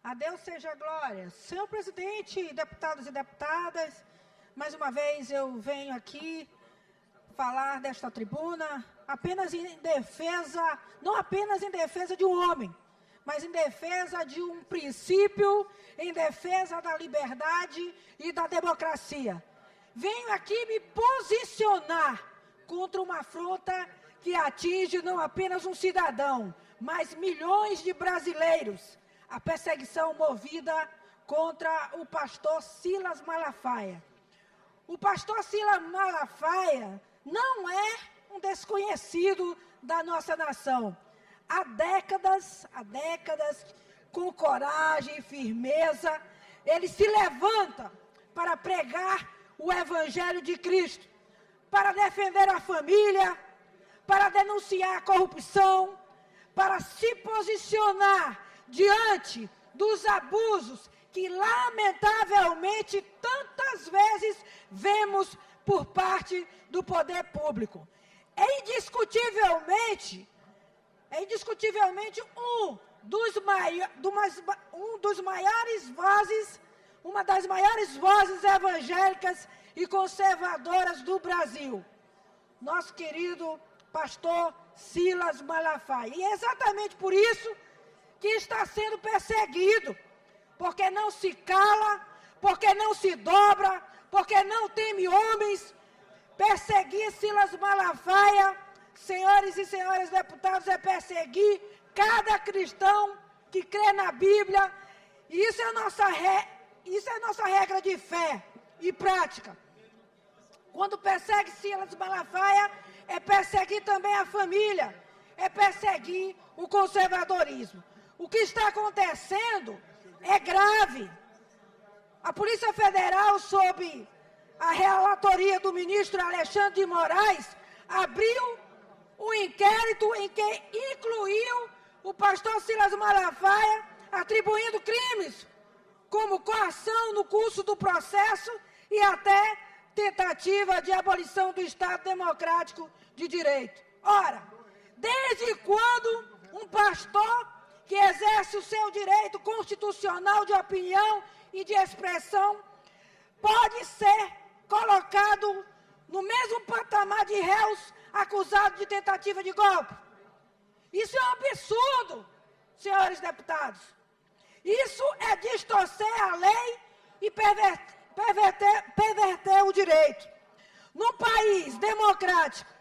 A Deus seja a glória. Senhor presidente, deputados e deputadas, mais uma vez eu venho aqui falar desta tribuna apenas em defesa, não apenas em defesa de um homem, mas em defesa de um princípio, em defesa da liberdade e da democracia. Venho aqui me posicionar contra uma afronta que atinge não apenas um cidadão, mas milhões de brasileiros. A perseguição movida contra o pastor Silas Malafaia. O pastor Silas Malafaia não é um desconhecido da nossa nação. Há décadas, com coragem e firmeza, ele se levanta para pregar o Evangelho de Cristo, para defender a família, para denunciar a corrupção, para se posicionar diante dos abusos que, lamentavelmente, tantas vezes vemos por parte do poder público. É indiscutivelmente uma das maiores vozes evangélicas e conservadoras do Brasil, nosso querido pastor Silas Malafaia. E é exatamente por isso que está sendo perseguido, porque não se cala, porque não se dobra, porque não teme homens. Perseguir Silas Malafaia, senhores e senhoras deputados, é perseguir cada cristão que crê na Bíblia. E isso é nossa regra de fé e prática. Quando persegue Silas Malafaia, é perseguir também a família, é perseguir o conservadorismo. O que está acontecendo é grave. A Polícia Federal, sob a relatoria do ministro Alexandre de Moraes, abriu um inquérito em que incluiu o pastor Silas Malafaia, atribuindo crimes como coação no curso do processo e até tentativa de abolição do Estado Democrático de Direito. Ora, desde quando um pastor que exerce o seu direito constitucional de opinião e de expressão pode ser colocado no mesmo patamar de réus acusados de tentativa de golpe? Isso é um absurdo, senhores deputados. Isso é distorcer a lei e perverter o direito. Num país democrático,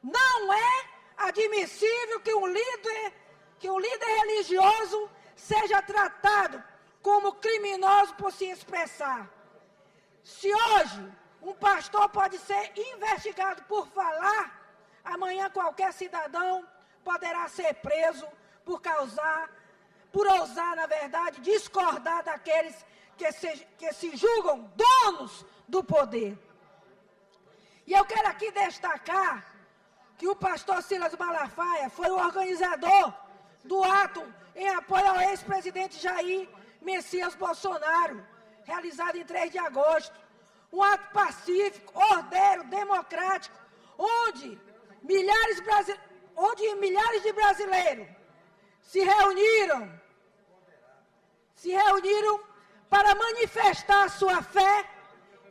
não é admissível que um líder religioso seja tratado como criminoso por se expressar. Se hoje um pastor pode ser investigado por falar, amanhã qualquer cidadão poderá ser preso por ousar, na verdade, discordar daqueles que se julgam donos do poder. E eu quero aqui destacar que o pastor Silas Malafaia foi o organizador do ato em apoio ao ex-presidente Jair Messias Bolsonaro, realizado em 3 de agosto. Um ato pacífico, ordeiro, democrático, onde milhares de brasileiros se reuniram para manifestar sua fé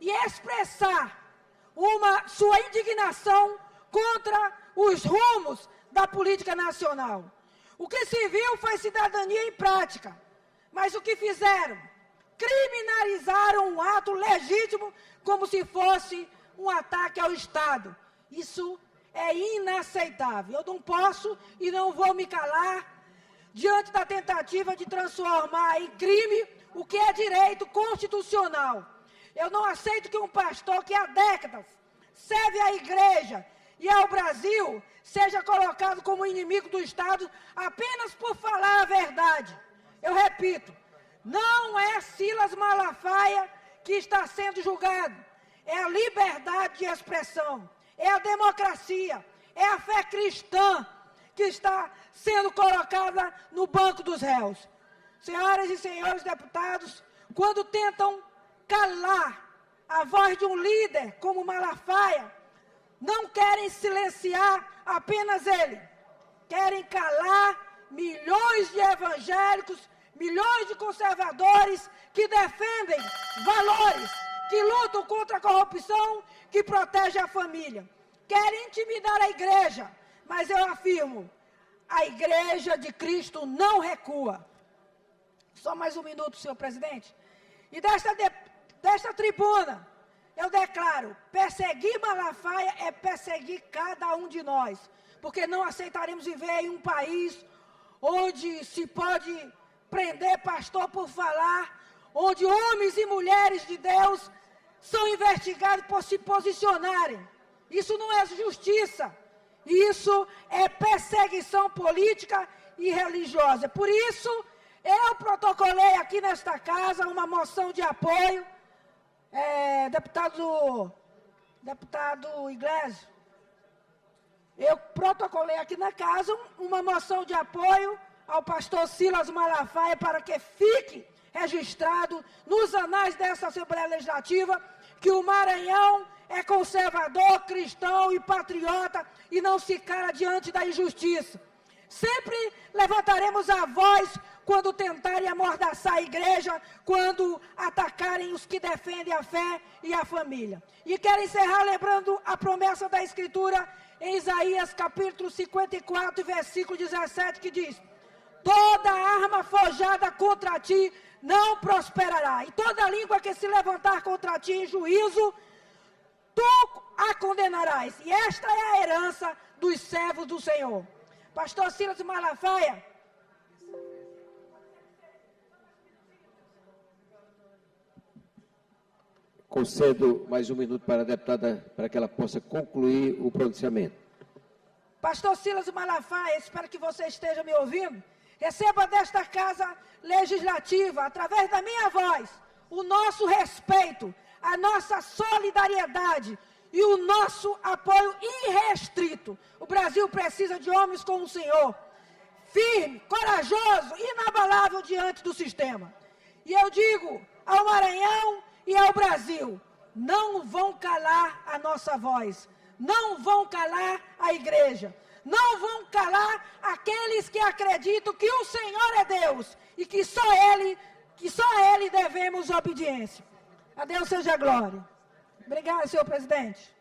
e expressar sua indignação contra os rumos da política nacional. O que se viu foi cidadania em prática, mas o que fizeram? Criminalizaram um ato legítimo como se fosse um ataque ao Estado. Isso é inaceitável. Eu não posso e não vou me calar diante da tentativa de transformar em crime o que é direito constitucional. Eu não aceito que um pastor que há décadas serve à igreja e ao Brasil seja colocado como inimigo do Estado apenas por falar a verdade. Eu repito, não é Silas Malafaia que está sendo julgado, é a liberdade de expressão, é a democracia, é a fé cristã que está sendo colocada no banco dos réus. Senhoras e senhores deputados, quando tentam calar a voz de um líder como Malafaia, não querem silenciar apenas ele, querem calar milhões de evangélicos, milhões de conservadores que defendem valores, que lutam contra a corrupção, que protegem a família. Querem intimidar a igreja, mas eu afirmo, a Igreja de Cristo não recua. Só mais um minuto, senhor presidente. E desta tribuna, eu declaro, perseguir Malafaia é perseguir cada um de nós, porque não aceitaremos viver em um país onde se pode prender pastor por falar, onde homens e mulheres de Deus são investigados por se posicionarem. Isso não é justiça, isso é perseguição política e religiosa. Por isso, eu protocolei aqui nesta casa uma moção de apoio, deputado Iglesias, eu protocolei aqui na casa uma moção de apoio ao pastor Silas Malafaia para que fique registrado nos anais dessa Assembleia Legislativa que o Maranhão é conservador, cristão e patriota e não se cala diante da injustiça. Sempre levantaremos a voz quando tentarem amordaçar a igreja, quando atacarem os que defendem a fé e a família. E quero encerrar lembrando a promessa da Escritura em Isaías capítulo 54, versículo 17, que diz: toda arma forjada contra ti não prosperará, e toda língua que se levantar contra ti em juízo, tu a condenarás. E esta é a herança dos servos do Senhor. Pastor Silas Malafaia. Concedo mais um minuto para a deputada, para que ela possa concluir o pronunciamento. Pastor Silas Malafaia, espero que você esteja me ouvindo. Receba desta Casa Legislativa, através da minha voz, o nosso respeito, a nossa solidariedade e o nosso apoio irrestrito. O Brasil precisa de homens como o senhor, firme, corajoso, inabalável diante do sistema. E eu digo ao Maranhão e ao Brasil, não vão calar a nossa voz, não vão calar a igreja, não vão calar aqueles que acreditam que o Senhor é Deus e que só a Ele devemos obediência. A Deus seja a glória. Obrigada, senhor presidente.